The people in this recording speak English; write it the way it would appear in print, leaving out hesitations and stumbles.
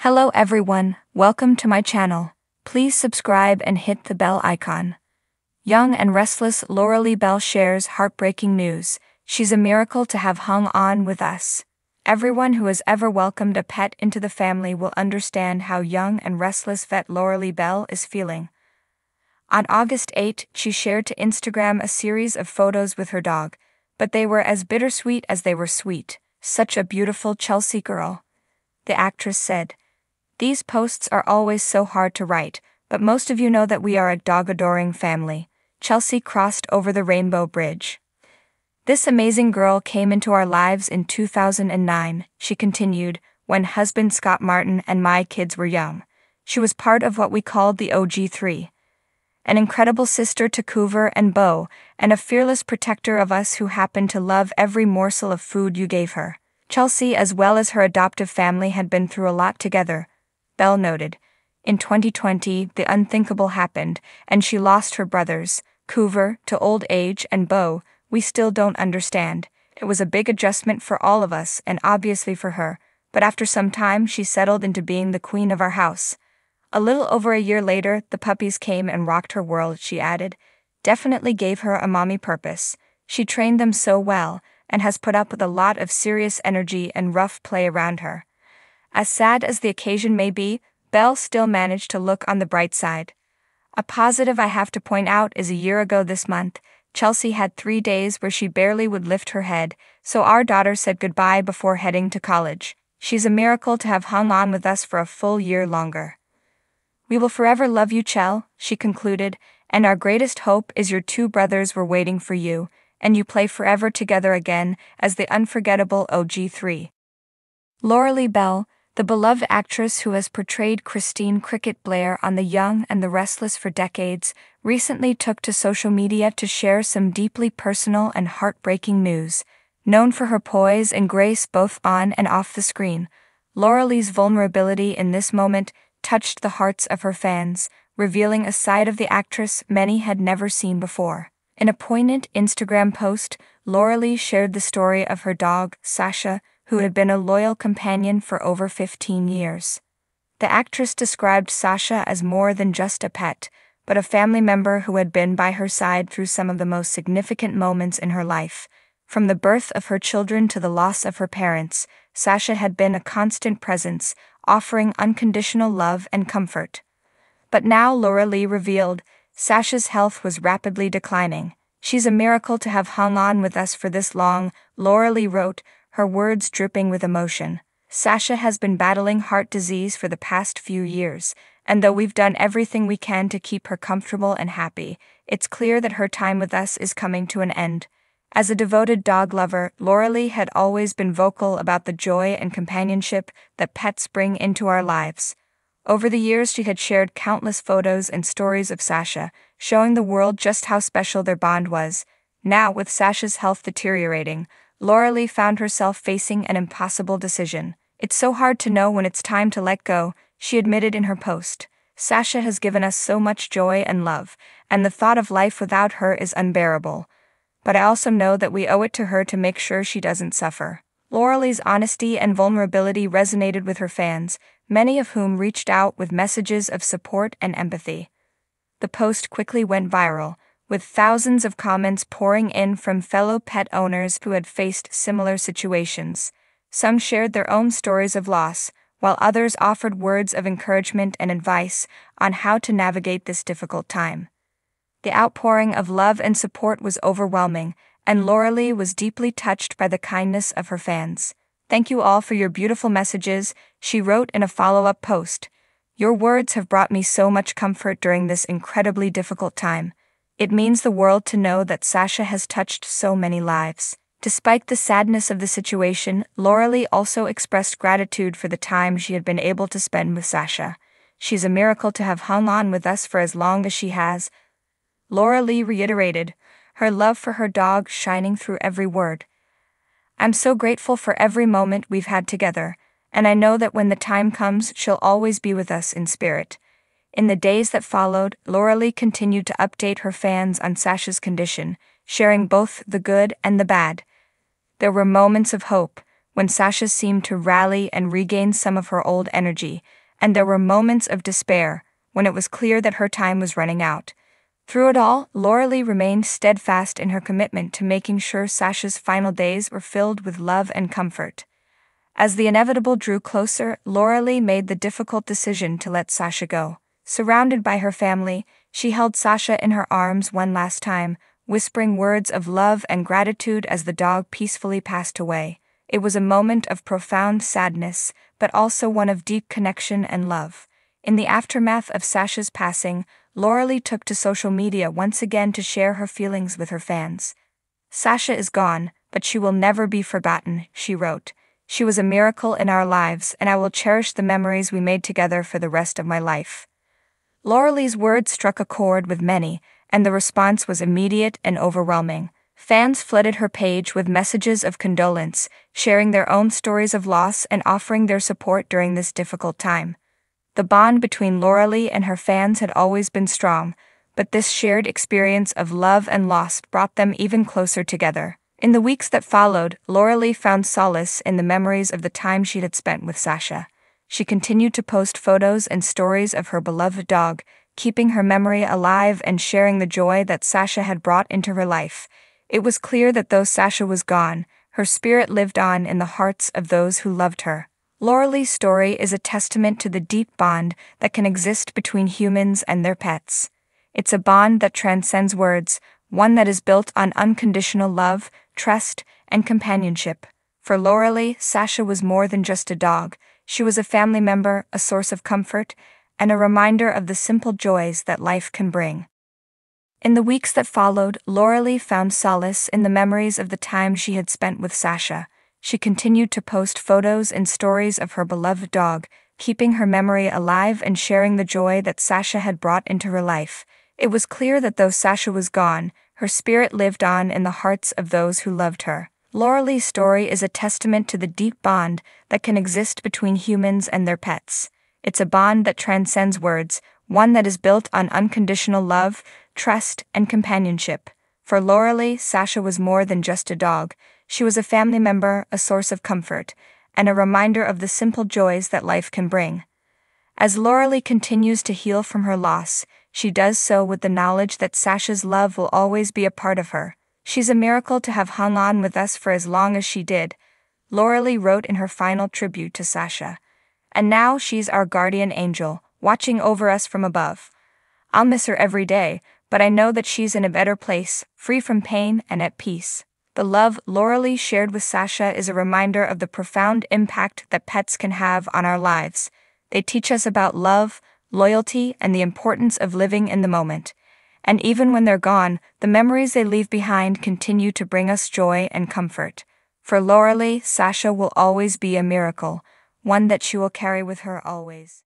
Hello everyone, welcome to my channel. Please subscribe and hit the bell icon. Young and restless Lauralee Bell shares heartbreaking news. She's a miracle to have hung on with us. Everyone who has ever welcomed a pet into the family will understand how young and restless vet Lauralee Bell is feeling. On August 8, she shared to Instagram a series of photos with her dog, but they were as bittersweet as they were sweet. Such a beautiful Chelsea girl. The actress said, "These posts are always so hard to write, but most of you know that we are a dog-adoring family. Chelsea crossed over the Rainbow Bridge. This amazing girl came into our lives in 2009, she continued, when husband Scott Martin and my kids were young. She was part of what we called the OG3. An incredible sister to Coover and Bo, and a fearless protector of us who happened to love every morsel of food you gave her. Chelsea, as well as her adoptive family, had been through a lot together," Bell noted. In 2020, the unthinkable happened, and she lost her brothers, Coover, to old age, and Bo. We still don't understand. It was a big adjustment for all of us, and obviously for her, but after some time she settled into being the queen of our house. A little over a year later, the puppies came and rocked her world," she added. "Definitely gave her a mommy purpose. She trained them so well, and has put up with a lot of serious energy and rough play around her." As sad as the occasion may be, Bell still managed to look on the bright side. "A positive I have to point out is a year ago this month, Chelsea had 3 days where she barely would lift her head, so our daughter said goodbye before heading to college. She's a miracle to have hung on with us for a full year longer. We will forever love you, Chell," she concluded, "and our greatest hope is your 2 brothers were waiting for you, and you play forever together again as the unforgettable OG3. Lauralee Bell, the beloved actress who has portrayed Christine Cricket Blair on The Young and the Restless for decades, recently took to social media to share some deeply personal and heartbreaking news. Known for her poise and grace both on and off the screen, Lauralee's vulnerability in this moment touched the hearts of her fans, revealing a side of the actress many had never seen before. In a poignant Instagram post, Lauralee shared the story of her dog, Sasha, who had been a loyal companion for over 15 years. The actress described Sasha as more than just a pet, but a family member who had been by her side through some of the most significant moments in her life. From the birth of her children to the loss of her parents, Sasha had been a constant presence, offering unconditional love and comfort. But now, Lauralee revealed, Sasha's health was rapidly declining. "She's a miracle to have hung on with us for this long," Lauralee wrote, her words dripping with emotion. "Sasha has been battling heart disease for the past few years, and though we've done everything we can to keep her comfortable and happy, it's clear that her time with us is coming to an end." As a devoted dog lover, Lauralee had always been vocal about the joy and companionship that pets bring into our lives. Over the years, she had shared countless photos and stories of Sasha, showing the world just how special their bond was. Now, with Sasha's health deteriorating, Lauralee found herself facing an impossible decision. "It's so hard to know when it's time to let go," she admitted in her post. "Sasha has given us so much joy and love, and the thought of life without her is unbearable. But I also know that we owe it to her to make sure she doesn't suffer." Lauralee's honesty and vulnerability resonated with her fans, many of whom reached out with messages of support and empathy. The post quickly went viral, with thousands of comments pouring in from fellow pet owners who had faced similar situations. Some shared their own stories of loss, while others offered words of encouragement and advice on how to navigate this difficult time. The outpouring of love and support was overwhelming, and Lauralee was deeply touched by the kindness of her fans. "Thank you all for your beautiful messages," she wrote in a follow-up post. "Your words have brought me so much comfort during this incredibly difficult time. It means the world to know that Sasha has touched so many lives." Despite the sadness of the situation, Lauralee also expressed gratitude for the time she had been able to spend with Sasha. "She's a miracle to have hung on with us for as long as she has," Lauralee reiterated, her love for her dog shining through every word. "I'm so grateful for every moment we've had together, and I know that when the time comes, she'll always be with us in spirit." In the days that followed, Lauralee continued to update her fans on Sasha's condition, sharing both the good and the bad. There were moments of hope, when Sasha seemed to rally and regain some of her old energy, and there were moments of despair, when it was clear that her time was running out. Through it all, Lauralee remained steadfast in her commitment to making sure Sasha's final days were filled with love and comfort. As the inevitable drew closer, Lauralee made the difficult decision to let Sasha go. Surrounded by her family, she held Sasha in her arms one last time, whispering words of love and gratitude as the dog peacefully passed away. It was a moment of profound sadness, but also one of deep connection and love. In the aftermath of Sasha's passing, Lauralee took to social media once again to share her feelings with her fans. "Sasha is gone, but she will never be forgotten," she wrote. "She was a miracle in our lives, and I will cherish the memories we made together for the rest of my life." Lauralee's words struck a chord with many, and the response was immediate and overwhelming. Fans flooded her page with messages of condolence, sharing their own stories of loss and offering their support during this difficult time. The bond between Lauralee and her fans had always been strong, but this shared experience of love and loss brought them even closer together. In the weeks that followed, Lauralee found solace in the memories of the time she had spent with Sasha. She continued to post photos and stories of her beloved dog, keeping her memory alive and sharing the joy that Sasha had brought into her life. It was clear that though Sasha was gone, her spirit lived on in the hearts of those who loved her. Lauralee's story is a testament to the deep bond that can exist between humans and their pets. It's a bond that transcends words, one that is built on unconditional love, trust, and companionship. For Lauralee, Sasha was more than just a dog. She was a family member, a source of comfort, and a reminder of the simple joys that life can bring. In the weeks that followed, Lauralee found solace in the memories of the time she had spent with Sasha. She continued to post photos and stories of her beloved dog, keeping her memory alive and sharing the joy that Sasha had brought into her life. It was clear that though Sasha was gone, her spirit lived on in the hearts of those who loved her. Lauralee's story is a testament to the deep bond that can exist between humans and their pets. It's a bond that transcends words, one that is built on unconditional love, trust, and companionship. For Lauralee, Sasha was more than just a dog. She was a family member, a source of comfort, and a reminder of the simple joys that life can bring. As Lauralee continues to heal from her loss, she does so with the knowledge that Sasha's love will always be a part of her. "She's a miracle to have hung on with us for as long as she did," Lauralee wrote in her final tribute to Sasha. "And now she's our guardian angel, watching over us from above. I'll miss her every day, but I know that she's in a better place, free from pain and at peace." The love Lauralee shared with Sasha is a reminder of the profound impact that pets can have on our lives. They teach us about love, loyalty, and the importance of living in the moment. And even when they're gone, the memories they leave behind continue to bring us joy and comfort. For Lauralee, Sasha will always be a miracle, one that she will carry with her always.